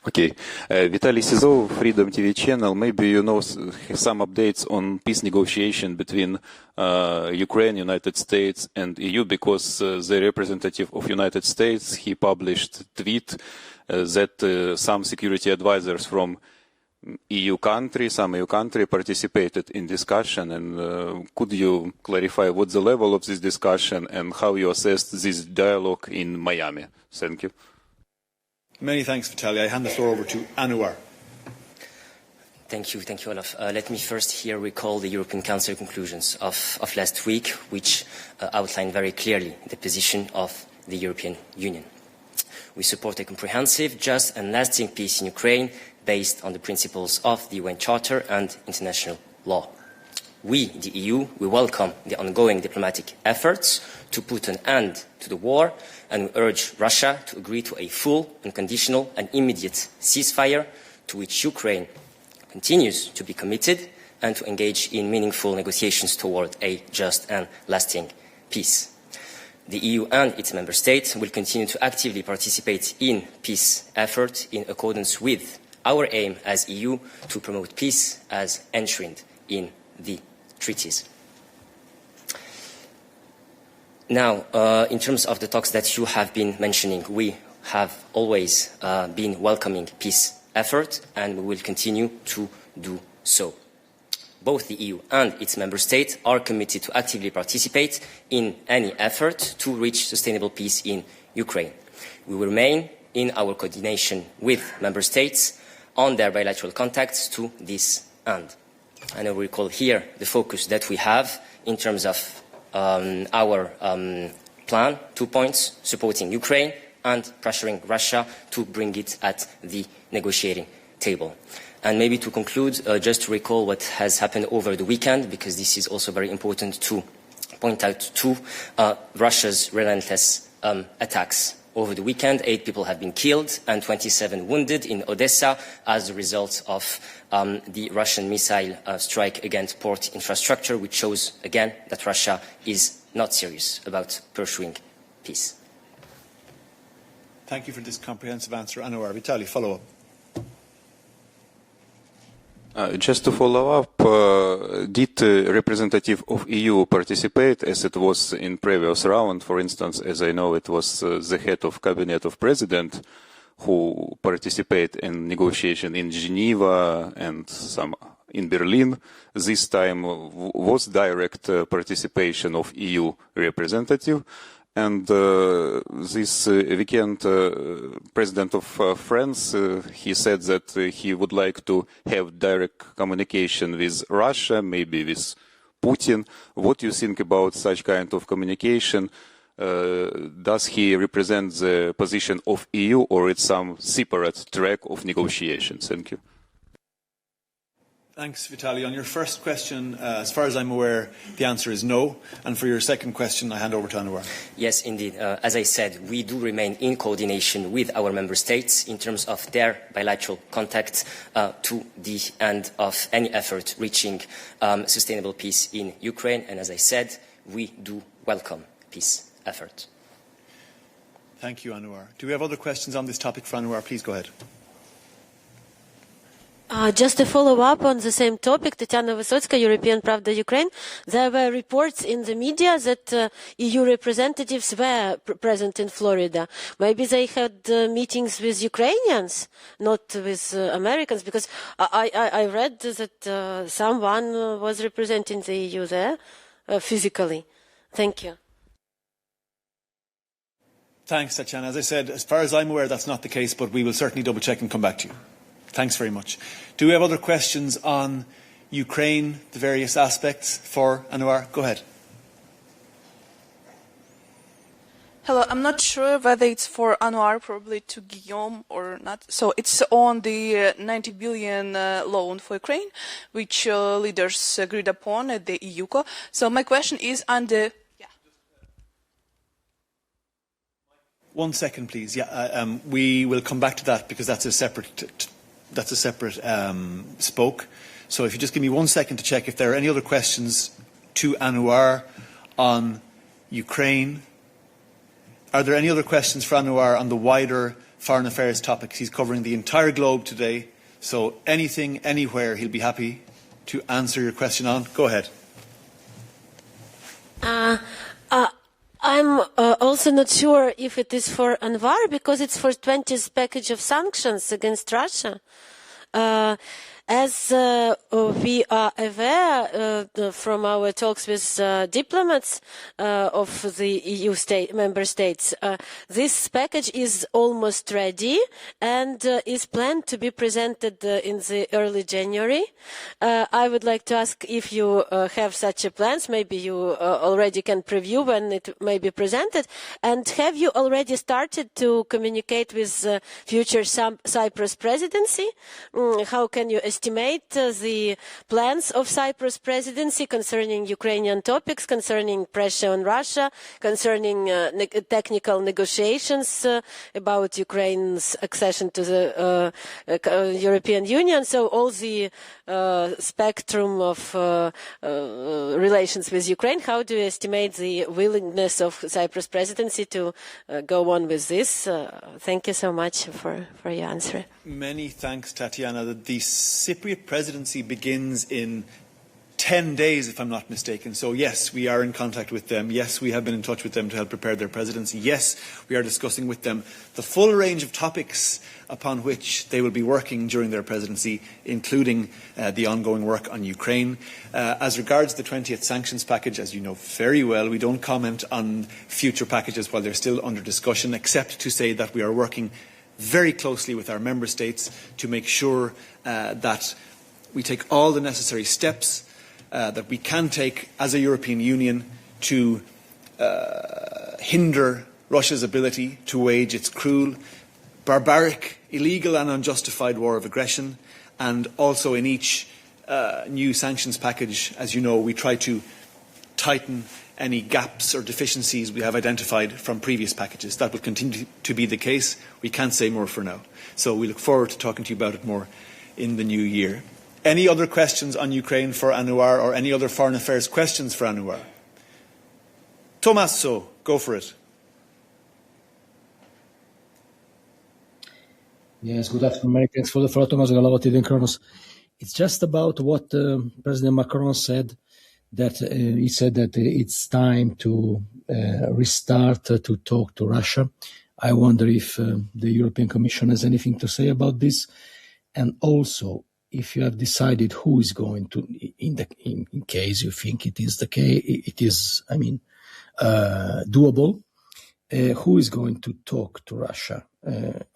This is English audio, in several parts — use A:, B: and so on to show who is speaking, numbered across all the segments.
A: Okay. Vitaly Sizov, Freedom TV channel. Maybe you know some updates on peace negotiation between Ukraine, United States and EU, because the representative of United States, he published a tweet that some security advisors from some EU country participated in discussion. And could you clarify what's the level of this discussion and how you assessed this dialogue in Miami? Thank you.
B: Many thanks, Vitaly. I hand the floor over to Anouar.
C: Thank you, Olof. Let me first here recall the European Council conclusions of last week, which outline very clearly the position of the European Union. We support a comprehensive, just and lasting peace in Ukraine based on the principles of the UN Charter and international law. We, the EU, we welcome the ongoing diplomatic efforts to put an end to the war, and we urge Russia to agree to a full, unconditional and immediate ceasefire, to which Ukraine continues to be committed, and to engage in meaningful negotiations toward a just and lasting peace. The EU and its member states will continue to actively participate in peace efforts in accordance with our aim as EU to promote peace as enshrined in the treaties. Now, in terms of the talks that you have been mentioning, we have always been welcoming peace effort, and we will continue to do so. Both the EU and its member states are committed to actively participate in any effort to reach sustainable peace in Ukraine. We will remain in our coordination with member states on their bilateral contacts to this end. And I will recall here the focus that we have in terms of our plan, 2 points: supporting Ukraine and pressuring Russia to bring it at the negotiating table. And maybe to conclude, just to recall what has happened over the weekend, because this is also very important to point out to Russia's relentless attacks. Over the weekend, 8 people have been killed and 27 wounded in Odessa as a result of the Russian missile strike against port infrastructure, which shows again that Russia is not serious about pursuing peace.
B: Thank you for this comprehensive answer, Anouar. Vitaly, follow up.
A: Just to follow up, did representative of EU participate as it was in previous round? For instance, as I know, it was the head of cabinet of president who participated in negotiation in Geneva and some in Berlin. This time was direct participation of EU representative. And this weekend, President of France, he said that he would like to have direct communication with Russia, maybe with Putin. What do you think about such kind of communication? Does he represent the position of EU, or it's some separate track of negotiations? Thank you.
B: Thanks, Vitaly. On your first question, as far as I'm aware, the answer is no. And for your second question, I hand over to Anouar.
C: Yes, indeed. As I said, we do remain in coordination with our member states in terms of their bilateral contact to the end of any effort reaching sustainable peace in Ukraine. And as I said, we do welcome peace effort.
B: Thank you, Anouar. Do we have other questions on this topic for Anouar? Please go ahead.
D: Just to follow up on the same topic, Tatiana Vysotska, European Pravda Ukraine, there were reports in the media that EU representatives were present in Florida. Maybe they had meetings with Ukrainians, not with Americans, because I read that someone was representing the EU there physically. Thank you.
B: Thanks, Tatiana. As I said, as far as I'm aware, that's not the case, but we will certainly double check and come back to you. Thanks very much. Do we have other questions on Ukraine, the various aspects for Anouar? Go ahead.
E: Hello, I'm not sure whether it's for Anouar, probably to Guillaume or not. So it's on the 90 billion loan for Ukraine, which leaders agreed upon at the EU. So my question is under...
B: One second, please. Yeah, we will come back to that because that's a separate spoke. So if you just give me 1 second to check if there are any other questions to Anouar on Ukraine. Are there any other questions for Anouar on the wider foreign affairs topics. He's covering the entire globe today, so anything, anywhere, he'll be happy to answer your question on. Go ahead.
D: I'm also not sure if it is for Anouar, because it's for 20th package of sanctions against Russia. As we are aware from our talks with diplomats of the EU member states, this package is almost ready and is planned to be presented in the early January. I would like to ask if you have such a plans. Maybe you already can preview when it may be presented. And have you already started to communicate with future Cyprus presidency? How can you estimate the plans of Cyprus presidency concerning Ukrainian topics, concerning pressure on Russia, concerning technical negotiations about Ukraine's accession to the European Union? So all the spectrum of relations with Ukraine. How do you estimate the willingness of Cyprus presidency to go on with this? Thank you so much for your answer.
B: Many thanks, Tatiana. The Cypriot presidency begins in 10 days, if I'm not mistaken. So yes, we are in contact with them. Yes, we have been in touch with them to help prepare their presidency. Yes, we are discussing with them the full range of topics upon which they will be working during their presidency, including the ongoing work on Ukraine. As regards the 20th sanctions package, as you know very well, we don't comment on future packages while they're still under discussion, except to say that we are working very closely with our member states to make sure that we take all the necessary steps that we can take as a European Union to hinder Russia's ability to wage its cruel, barbaric, illegal and unjustified war of aggression. And also in each new sanctions package, as you know, we try to tighten any gaps or deficiencies we have identified from previous packages. That will continue to be the case. We can't say more for now. So we look forward to talking to you about it more in the new year. Any other questions on Ukraine for Anouar, or any other foreign affairs questions for Anouar? Tommaso, go for it.
F: Yes, good afternoon, many thanks for the floor, Thomas Galavati and Kronos. It's just about what President Macron said, that he said that it's time to restart to talk to Russia. I wonder if the European Commission has anything to say about this, and also if you have decided who is going to, in case you think it is the case, it is, doable, who is going to talk to Russia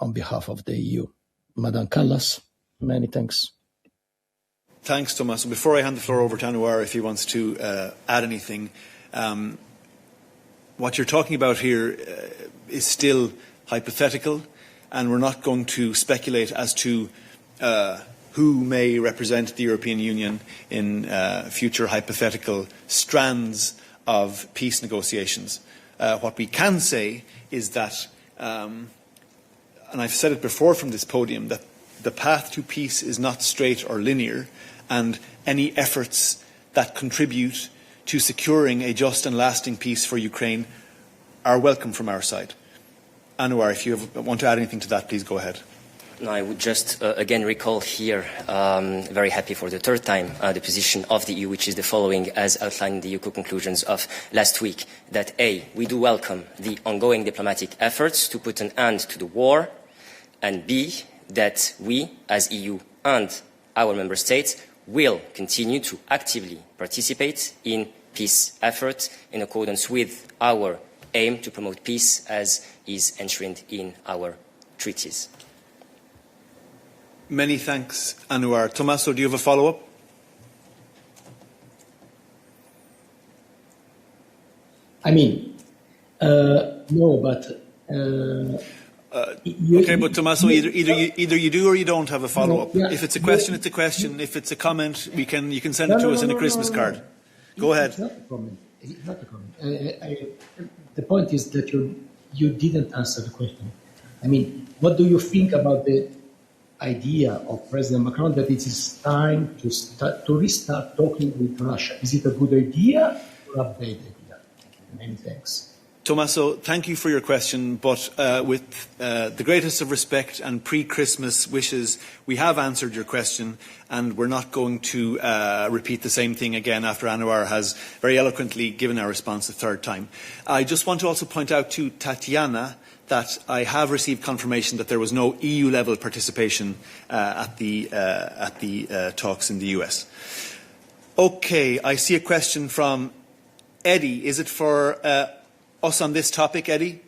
F: on behalf of the EU? Madam Callas, many thanks.
B: Thanks, Thomas. Before I hand the floor over to Anouar, if he wants to add anything, what you're talking about here is still hypothetical, and we're not going to speculate as to who may represent the European Union in future hypothetical strands of peace negotiations. What we can say is that, and I've said it before from this podium, that the path to peace is not straight or linear, and any efforts that contribute to securing a just and lasting peace for Ukraine are welcome from our side. Anouar, if you want to add anything to that, please go ahead.
C: No, I would just again recall here, very happy for the third time, the position of the EU, which is the following, as outlined in the EU conclusions of last week, that A, we do welcome the ongoing diplomatic efforts to put an end to the war, and B, that we, as EU and our member states, will continue to actively participate in peace efforts in accordance with our aim to promote peace as is enshrined in our treaties.
B: Many thanks, Anouar. Tommaso, do you have a follow-up?
F: No, but...
B: okay, but Tommaso, either you do or you don't have a follow-up.
F: No, yeah,
B: if it's a question, it's a question. If it's a comment, you can send it to us in a Christmas card. Go ahead.
F: It's not a comment. It's not a comment. The point is that you didn't answer the question. What do you think about the idea of President Macron that it is time to restart talking with Russia? Is it a good idea or a bad idea? Many thanks.
B: Tommaso, thank you for your question, but with the greatest of respect and pre-Christmas wishes, we have answered your question, and we're not going to repeat the same thing again after Anouar has very eloquently given our response a third time. I just want to also point out to Tatiana that I have received confirmation that there was no EU-level participation at the talks in the US. Okay, I see a question from Eddie. Is it for us on this topic, Eddie?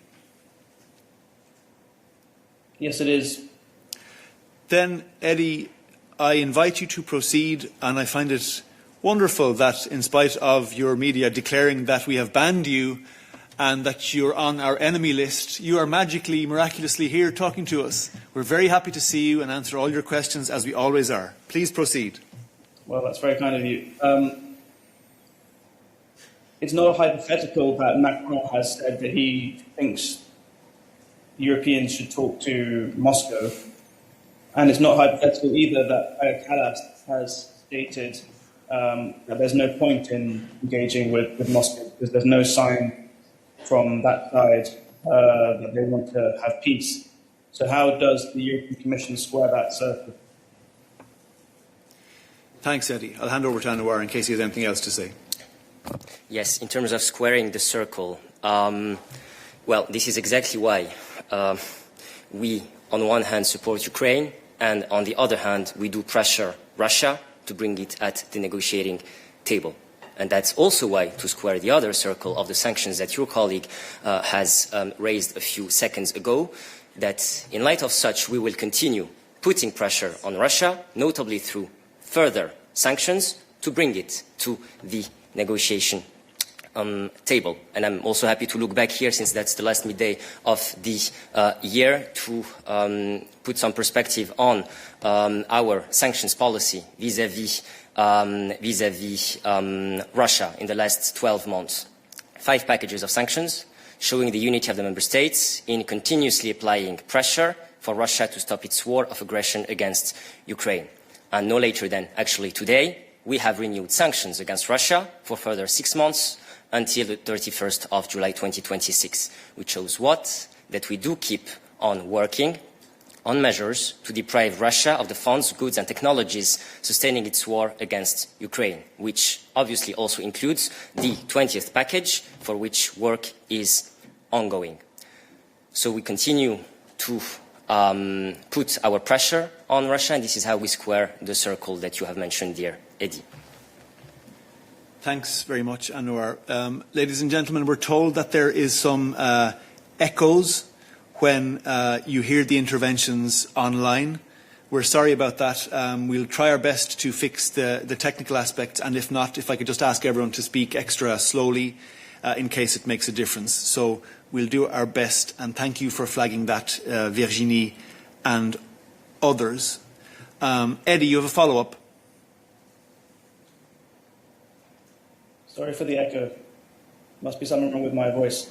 G: Yes, it is.
B: Then, Eddie, I invite you to proceed, and I find it wonderful that in spite of your media declaring that we have banned you and that you're on our enemy list, you are magically, miraculously here talking to us. We're very happy to see you and answer all your questions, as we always are. Please proceed.
G: Well, that's very kind of you. It's not hypothetical that Macron has said that he thinks Europeans should talk to Moscow. And it's not hypothetical either that Callas has stated that there's no point in engaging with Moscow because there's no sign from that side that they want to have peace. So how does the European Commission square that circle?
B: Thanks, Eddie. I'll hand over to Anouar in case he has anything else to say.
C: Yes, in terms of squaring the circle, well, this is exactly why we, on one hand, support Ukraine, and on the other hand, we do pressure Russia to bring it at the negotiating table. And that's also why, to square the other circle of the sanctions that your colleague has raised a few seconds ago, that in light of such, we will continue putting pressure on Russia, notably through further sanctions, to bring it to the negotiation table. And I'm also happy to look back here, since that's the last midday of the year, to put some perspective on our sanctions policy vis-à-vis Russia in the last 12 months. 5 packages of sanctions showing the unity of the member states in continuously applying pressure for Russia to stop its war of aggression against Ukraine. And no later than actually today, we have renewed sanctions against Russia for further 6 months until the 31st of July 2026, which shows what? That we do keep on working on measures to deprive Russia of the funds, goods and technologies sustaining its war against Ukraine, which obviously also includes the 20th package for which work is ongoing. So we continue to put our pressure on Russia, and this is how we square the circle that you have mentioned, dear Eddie.
B: Thanks very much, Anouar. Ladies and gentlemen, we're told that there is some echoes when you hear the interventions online. We're sorry about that. We'll try our best to fix the technical aspects, and if not, if I could just ask everyone to speak extra slowly in case it makes a difference. So we'll do our best, and thank you for flagging that, Virginie and others. Eddie, you have a follow-up.
G: Sorry for the echo. Must be something wrong with my voice.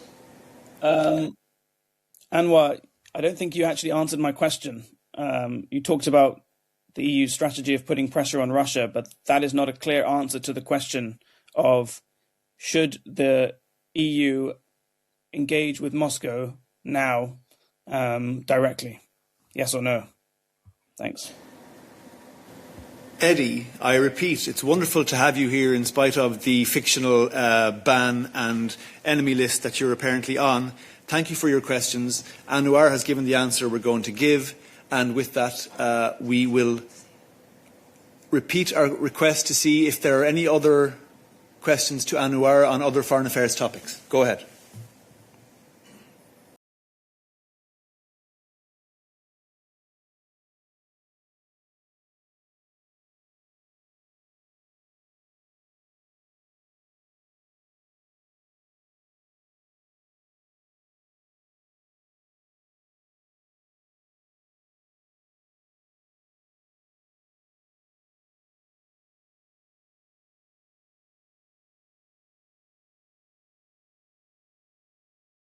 G: Anouar, I don't think you actually answered my question. You talked about the EU strategy of putting pressure on Russia, but that is not a clear answer to the question of should the EU engage with Moscow now directly? Yes or no? Thanks.
B: Eddie, I repeat, it's wonderful to have you here in spite of the fictional ban and enemy list that you're apparently on. Thank you for your questions. Anouar has given the answer we're going to give, and with that we will repeat our request to see if there are any other questions to Anouar on other foreign affairs topics. Go ahead.